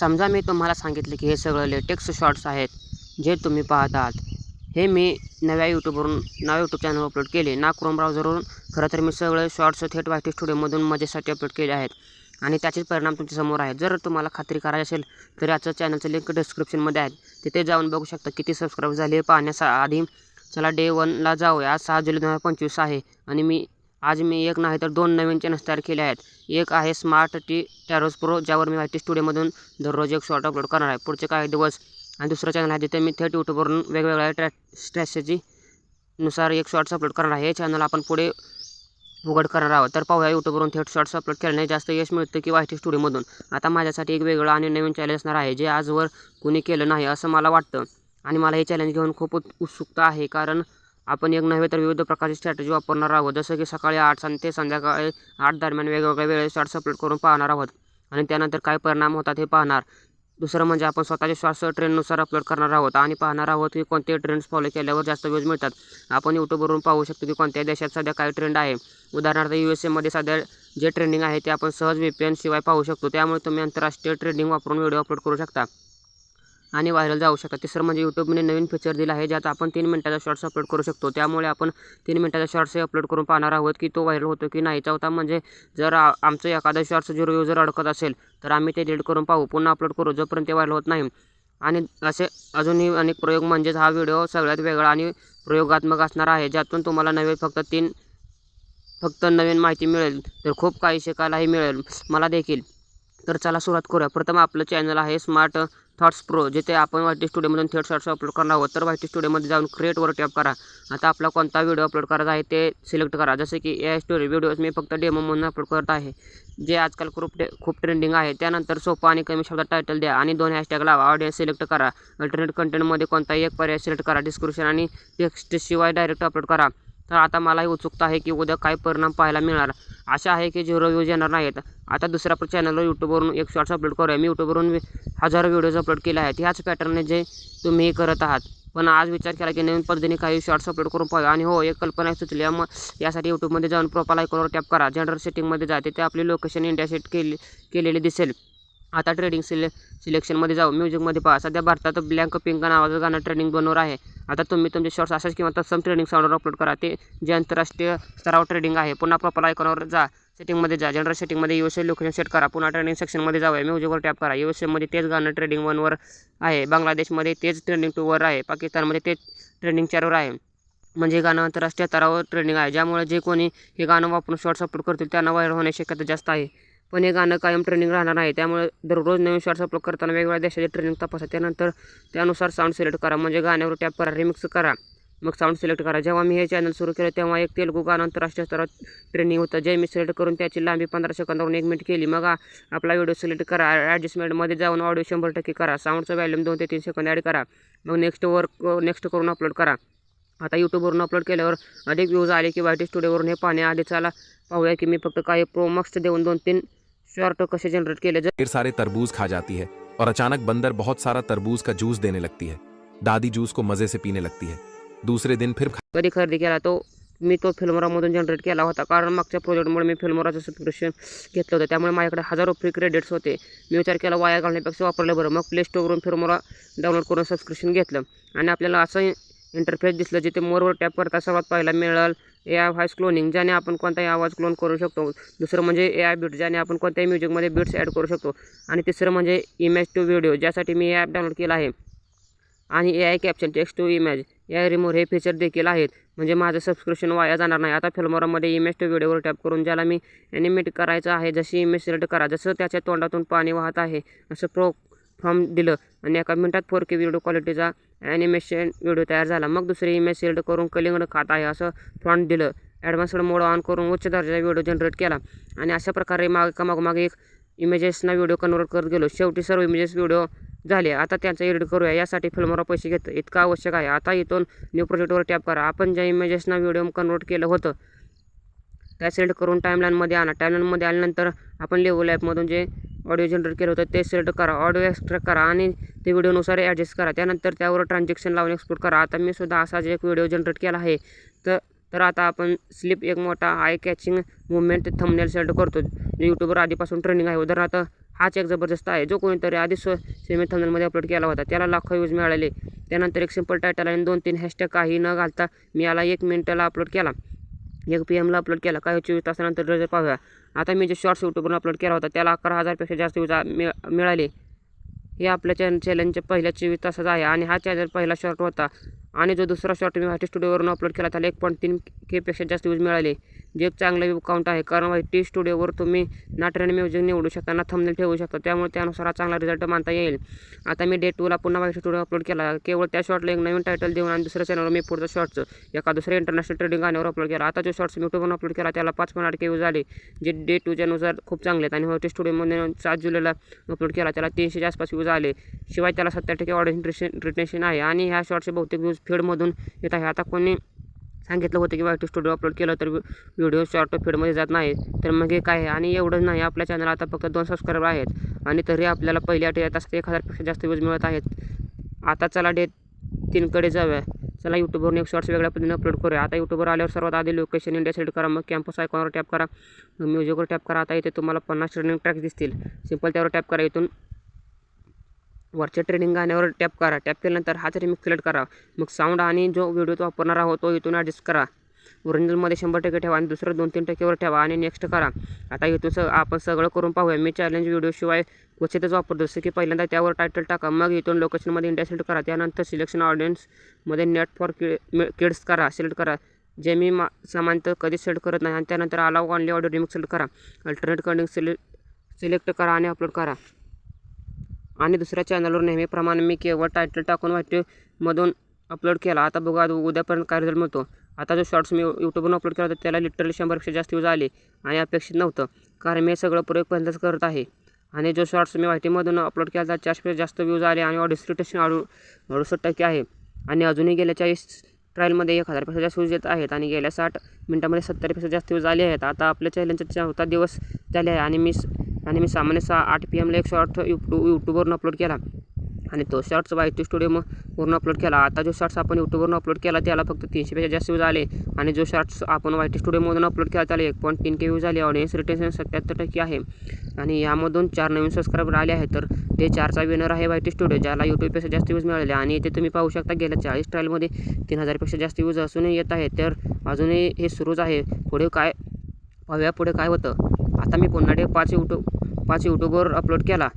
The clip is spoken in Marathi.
समजा मी तुम्हाला सांगितले की हे सगळं लेटेक्स शॉर्ट्स आहेत जे तुम्ही पाहत आहात. हे मी नव्या यूट्यूब चॅनल अपलोड केले ना क्रोम ब्राउझरवरून. खरं तर मी सगळे शॉर्ट्स थेट YT स्टुडिओमधून मजेसाठी अपलोड केले आहेत आणि त्याचेच परिणाम तुमच्यासमोर आहेत. जर तुम्हाला खात्री करायची असेल तर याचं चॅनलचं लिंक डिस्क्रिप्शनमध्ये आहे, तिथे जाऊन बघू शकता किती सबस्क्राईब झाले पाहण्याआधी. चला डे 1ला जाऊया. 6 जुलै 2025 आहे आणि आज मी एक नाही तर 2 नवीन चॅनल्स तयार केले आहेत. एक आहे स्मार्ट टी टॅरोज प्रो, ज्यावर मी YT स्टुडिओमधून दररोज एक शॉर्ट अपलोड करणार आहे पुढचे काही दिवस. आणि दुसरं चॅनल आहे जिथे मी थेट यूट्यूबवरून वेगवेगळ्या स्ट्रॅटेजीनुसार एक शॉर्ट्स अपलोड करणार आहे. हे चॅनल आपण पुढे उघड करणार आहोत. तर पाहूया यूट्यूबवरून थेट शॉर्ट्स अपलोड केल्याने जास्त यश मिळतं की YT स्टुडिओमधून. आता माझ्यासाठी एक वेगळं आणि नवीन चॅलेंज असणार आहे जे आजवर कुणी केलं नाही असं मला वाटतं आणि मला हे चॅलेंज घेऊन खूप उत्सुकता आहे, कारण आपण एक नव्हे तर विविध प्रकारची स्ट्रॅटेजी वापरणार आहोत. जसं की सकाळी 8 ते संध्याकाळी 8 दरम्यान वेगवेगळ्या वेळेत शॉर्ट्स अपलोड करून पाहणार आहोत आणि त्यानंतर काय परिणाम होतात हे पाहणार. दुसरं म्हणजे आपण स्वतःचे शॉर्ट्स ट्रेंडनुसार अपलोड करणार आहोत आणि पाहणार आहोत की कोणते ट्रेंड्स फॉलो केल्यावर जास्त व्ह्यूज मिळतात. आपण यूट्यूबवरून पाहू शकतो की कोणत्या देशात सध्या काय ट्रेंड आहे. उदाहरणार्थ USA सध्या जे ट्रेंडिंग आहे ते आपण सहज VPN शिवाय पाहू शकतो. त्यामुळे तुम्ही आंतरराष्ट्रीय ट्रेंडिंग वापरून व्हिडिओ अपलोड करू शकता आणि व्हायरल जाऊ शकता. तिसरं म्हणजे यूट्यूबने नवीन फीचर दिला आहे ज्यात आपण 3 मिनिटाचा शॉर्ट्स अपलोड करू शकतो. त्यामुळे आपण 3 मिनिटाचा शॉर्ट्स अपलोड करून पाहणार आहोत की तो व्हायरल होतो की नाही. चौथा म्हणजे जर आमचं एखादं शॉर्ट्स 0 व्ह्यूजर अडकत असेल तर आम्ही ते डिलीट करून पाहू, पुन्हा अपलोड करू जोपर्यंत ते व्हायरल होत नाही. आणि असे अजूनही अनेक प्रयोग. म्हणजेच हा व्हिडिओ सगळ्यात वेगळा आणि प्रयोगात्मक असणार आहे, ज्यातून तुम्हाला नव्हे फक्त नवीन माहिती मिळेल तर खूप काही शिकायलाही मिळेल मला देखील. तर चला सुरुवात करूया. प्रथम आपलं चॅनल आहे स्मार्ट थॉट्स प्रो, जिथे आपण YT स्टुडिओमधून थेट शॉर्ट्स अपलोड करणार आहोत. तर YT स्टुडिओमध्ये जाऊन क्रिएटवर टॅप करा. आता आपला कोणता व्हिडिओ अपलोड करायचा आहे ते सिलेक्ट करा. जसे की AI स्टोरी व्हिडिओज मी फक्त डेमो म्हणून अपलोड करत आहे, जे आजकाल खूप ट्रेंडिंग आहे. त्यानंतर सोपा आणि कमी शब्दात टायटल द्या आणि 2 हॅशटॅग लावा. ऑडियन्स सिलेक्ट करा. अल्टरनेट कंटेंटमध्ये कोणताही एक पर्याय सिलेक्ट करा. डिस्क्रिप्शन आणि टेक्स्टशिवाय डायरेक्ट अपलोड करा. तर आता मलाही उत्सुकता आहे की उद्या काय परिणाम पाहायला मिळणार. आशा आहे की 0 व्ह्यूज येणार नाहीत. आता दुसऱ्या चॅनलवर यूट्यूबवरून एक शॉर्ट्स अपलोड करूया. मी यूट्यूबवरून हजारो व्हिडिओज अपलोड केले आहेत ह्याच पॅटर्नने जे तुम्हीही करत आहात. पण आज विचार केला की नवीन पद्धतीने काही शॉर्ट्स अपलोड करून पाहूया. आणि हो, एक कल्पना सुचली. यासाठी यूट्यूबमध्ये जाऊन प्रोफाइल आयकॉनवर टॅप करा. जनरल सेटिंगमध्ये जा. तिथे आपली लोकेशन इंडिया सेट केलेली दिसेल. आता ट्रेडिंग सिलेक्शनमध्ये जाऊ. म्युझिकमध्ये पहा. सध्या भारतात ब्लँक पिंक नावाचं गाणं ट्रेंडिंग बनवर आहे. आता तुम्ही तुमचे शॉर्ट्स अशाच किंवा तत्सम ट्रेडिंग साऊंडवर अपलोड करा, ते जे आंतरराष्ट्रीय स्तरावर ट्रेडिंग आहे. पुन्हा प्रोफाइल आयकॉनवर जा. सेटिंगमध्ये जा. जनरल सेटिंगमध्ये USA लोकेशन सेट करा. पुन्हा ट्रेंडिंग सेक्शनमध्ये जाऊया. म्युझिकवर टॅप करा. USA तेच गाणं ट्रेंडिंग 1वर आहे. बांगलादेशमध्ये तेच ट्रेंडिंग 2वर आहे. पाकिस्तानमध्ये तेच ट्रेंडिंग 4वर आहे. म्हणजे गाणं आंतरराष्ट्रीय स्तरावर ट्रेंडिंग आहे, ज्यामुळे जे कोणी हे गाणं वापरून शॉर्ट्स अपलोड करतील त्यांना व्हायरल होण्याची शक्यता जास्त आहे. पण हे गाणं कायम ट्रेंडिंग राहणार नाही. त्यामुळे दररोज नवीन शॉर्ट्स अपलोड करताना वेगवेगळ्या देशाचे ट्रेंडिंग तपासा. त्यानंतर त्यानुसार साऊंड सिलेक्ट करा. म्हणजे गाण्यावर टॅप करा. रिमिक्स करा. मग साऊंड सिलेक्ट करा. जेव्हा मी हे चॅनल सुरू केलं तेव्हा एक तेलुगू गाणं आंतरराष्ट्रीय स्तरावर ट्रेंडिंग होतं, जे मी सिलेक्ट करून त्याची लांबी 15 सेकंदावरून 1 मिनिट केली. मग आपला व्हिडिओ सिलेक्ट करा. ॲडजस्टमेंटमध्ये जाऊन ऑडिओ 100% करा. साऊंडचं व्हॅल्यूम 2 ते 3 सेकंद ॲड करा. मग नेक्स्ट करून अपलोड करा. आता यूट्यूबवरून अपलोड केल्यावर अधिक व्ह्यूज आले की YT स्टुडिओवरून हे पाहण्याआधी चला पाहूया की मी फक्त काही प्रोमक्स देऊन 2-3 शॉर्ट कसे जनरेट केले. ढेर सारे तरबूज खा जाती है और अचानक बंदर बहुत सारा तरबूज का जूस देने लगती है. दादी जूस को मजे से पीने लगती है. दूसरे दिन फिर कधी खरेदी केला मी तो फिल्मोरामधून जनरेट केला होता, कारण मागच्या प्रोजेक्टमुळे मी फिल्मोराचं सबस्क्रिप्शन घेतलं होतं. त्यामुळे माझ्याकडे हजारो फ्री क्रेडिट्स होते. मी विचार केला वाया घालण्यापेक्षा वापरलं बरं. मग प्ले स्टोअरवरून फिल्मोरा डाउनलोड करून सबस्क्रिप्शन घेतलं आणि आपल्याला असं इंटरफेस दिसलं जिथे मोरवर टॅप करता सर्वात पहिला मिळेल AI व्हॉइस क्लोनिंग, ज्याने आपण कोणताही आवाज क्लोन करू शकतो. दुसरं म्हणजे AI बीट, ज्याने आपण कोणत्याही म्युझिकमध्ये बीट्स ॲड करू शकतो. आणि तिसरं म्हणजे इमेज टू व्हिडिओ, ज्यासाठी मी ॲप डाउनलोड केला आहे. आणि AI caption, text to image, AI remove हे फीचर देखील आहेत. म्हणजे माझं सबस्क्रिप्शन वाया जाणार नाही. आता फिल्मोरामध्ये इमेज टू व्हिडिओवर टॅप करून ज्याला मी ॲनिमेट करायचं आहे जशी इमेज सिलेक्ट करा. जसं त्याच्या तोंडातून पाणी वाहत आहे असं फॉर्म दिलं आणि 1 मिनिटात 4K व्हिडिओ क्वालिटीचा ॲनिमेशन व्हिडिओ तयार झाला. मग दुसरी इमेज सिलेक्ट करून कलिंगड खात आहे असं फॉन्ट दिलं. ॲडव्हान्स्ड मोड ऑन करून उच्च दर्जाचा व्हिडिओ जनरेट केला आणि अशा प्रकारे मागोमाग एक इमेजेसना व्हिडिओ कन्वर्ट करत गेलो. शेवटी सर्व इमेजेस व्हिडिओ झाले. आता त्यांचा एडिट करूया. यासाठी फिल्मोरा पैसे घेतं इतकं आवश्यक आहे. आता इथून न्यू प्रोजेक्टवर टॅप करा. आपण ज्या इमेजेसना व्हिडिओ कन्वर्ट केलं होतं त्या सिलेक्ट करून टाईमलाईनमध्ये आणा. टाईमलाईनमध्ये आल्यानंतर आपण लेवल ॲपमधून जे ऑडिओ जनरेट केलं होतं ते सिलेक्ट करा. ऑडिओ एक्स्ट्रॅक्ट करा आणि ते व्हिडिओनुसार ॲडजस्ट करा. त्यानंतर त्यावर ट्रान्झॅक्शन लावून एक्सपोर्ट करा. आता मी सुद्धा असाच एक व्हिडिओ जनरेट केला आहे. तर तर आता आपण स्लिप एक मोठा I catching movement thumbnail select करतो जो यूट्यूबवर आधीपासून ट्रेंडिंग आहे. उदाहरणार्थ हाच एक जबरदस्त आहे जो कोणीतरी आधी सेमी थंबनेलमध्ये अपलोड केला होता, त्याला लाखो व्ह्यूज मिळाले. त्यानंतर एक सिंपल टायटल आणि 2-3 हॅशटॅग काही न घालता मी याला 1 मिनिटाला अपलोड केला, 1 PM अपलोड केला. काही 24 तासानंतर रिझल्ट पाहूया. आता मी जे शॉर्ट्स यूट्यूबवर अपलोड केला होता त्याला 11,000पेक्षा जास्त व्ह्यूज मिळाले. हे आपल्या चॅलेंजच्या पहिल्या 24 तासाचा आहे आणि हा चॅनल पहिला शॉर्ट होता. आणि जो दुसरा शॉर्ट मी वायटी स्टुडिओवरून अपलोड केला त्याला 1.3K पेक्षा जास्त व्ह्यूज मिळाले, जे एक चांगलं व्ह्यू काउंट आहे. कारण वायटी स्टुडिओवर तुम्ही ना ट्रेंड म्युझिक निवडू शकता ना थंबनेल ठेवू शकता, त्यामुळे त्यानुसार हा चांगला रिझल्ट मानता येईल. आता मी डे 2ला पुन्हा वायटी स्टुडिओ अपलोड केला. केवळ त्या शॉर्टला एक नवीन टायटल देऊन आणि दुसऱ्या चॅनलवर मी पुढचं शॉर्ट्स एका दुसऱ्या इंटरनॅशनल ट्रेडिंग गाण्यावर अपलोड केला. आता जो शॉर्ट्स मी यूट्यूबवरून अपलोड केला त्याला 5.8K व्ह्यूज आले, जे डे 2च्या नुसार खूप चांगले आहेत. आणि वायटी स्टुडिओमध्ये 7 जुलैला अपलोड केला त्याला 300च्या आसपास व्ह्यूज आले. शिवाय त्याला 70% ऑडियन्स रिटेन्शन आहे आणि ह्या शॉर्टचे बहुतेक व्ह्यूज फीडमधून येत आहे. आता कोणी सांगितलं होतं की वायटी स्टुडिओ अपलोड केलं तर व्हिडिओ शॉर्ट फीडमध्ये जात नाही, तर मग हे काय आहे. आणि एवढंच नाही, आपल्या चॅनल आता फक्त 2 सबस्क्रायबर आहेत आणि तरी आपल्याला पहिल्या 8 तासात 1,000पेक्षा जास्त व्ह्यूज मिळत आहेत. आता चला डे 3कडे जाऊया. चला यूट्यूबवरून एक शॉर्ट्स वेगळ्या पद्धतीने अपलोड करूया. आता यूट्यूबवर आल्यावर सर्वात आधी लोकेशन इंडिया सिलेक्ट करा, मग कॅम्पस आयकॉनवर टॅप करा, मग म्युझिकवर टॅप करा. आता इथे तुम्हाला 50 ट्रेंडिंग ट्रॅक्स दिसतील. सिंपल त्यावर टॅप करा. इथून वरच्या ट्रेंडिंग गाण्यावर टॅप करा. टॅप केल्यानंतर हाच रिमिक्स सिलेक्ट करा. मग साऊंड आणि जो व्हिडिओ तो वापरणार आहोत तो इथून ॲडजस्ट करा. ओरिजिनलमध्ये 100% ठेवा आणि दुसरं 2-3% ठेवा आणि नेक्स्ट करा. आता इथून आपण सगळं करून पाहूया. मी चॅलेंज व्हिडिओशिवाय क्वचितच वापरतो, जसं की पहिल्यांदा त्यावर टायटल टाका, मग इथून लोकेशनमध्ये इंडिया सिलेक्ट करा. त्यानंतर सिलेक्शन ऑडियन्समध्ये नेट फॉर किड्स करा, सिलेक्ट करा, जे मी सामान्यतः कधीच सिलेक्ट करत नाही. आणि त्यानंतर allow only audio remix select करा. अल्टरनेट कंडिंग सिलेक्ट करा आणि अपलोड करा. आणि दुसऱ्या चॅनलवर नेहमीप्रमाणे मी केवळ टायटल टाकून वायटीमधून अपलोड केला. आता बघा उद्यापर्यंत काय रिझल्ट मिळतो. आता जो शॉर्ट्स मी यूट्यूबवरून अपलोड केला होता त्याला लिटरली 100पेक्षा जास्त व्ह्यूज आले आणि अपेक्षित नव्हतं, कारण मी सगळं प्रयोग पहिल्यांदाच करत आहे. आणि जो शॉर्ट्स मी वायटीमधून अपलोड केला तर 400पेक्षा जास्त व्ह्यूज आले आणि ऑडियन्स रिटेन्शन 68% आहे. आणि अजूनही गेल्या 40 ट्रायलमध्ये 1,000पेक्षा जास्त व्ह्यूज येत आहेत आणि गेल्या 60 मिनिटांमध्ये 70पेक्षा जास्त व्ह्यूज आले आहेत. आता आपल्या चॅलेंजचा 4था दिवस झाले आहे आणि मी सामान्य 8 PM एक शॉर्ट यूट्यूबवरून अपलोड केला आणि तो शॉर्ट्स वायटी स्टुडिओवरून अपलोड केला. आता जो शॉर्ट्स आपण यूट्यूबवरून अपलोड केला त्याला फक्त 300पेक्षा जास्त व्ह्यूज आले आणि जो शॉर्ट्स आपण वायटी स्टुडिओमधून अपलोड केला त्याला 1.3K व्ह्यूज आले. ऑडियन्स रिटेन्शन 77% आहे आणि यामधून 4 नवीन सबस्क्रायबर आले आहेत. तर डे 4चा विनर आहे वायटी स्टुडिओ, ज्याला यूट्यूबपेक्षा जास्त व्ह्यूज मिळाले. आणि इथे तुम्ही पाहू शकता गेल्या 40 ट्रायलमध्ये 3,000पेक्षा जास्त व्ह्यूज असूनही येत आहेत. तर अजूनही हे सुरूच आहे. पुढे काय होतं. आता मी पुन्हा डे 5 यूट्यूबवर अपलोड केला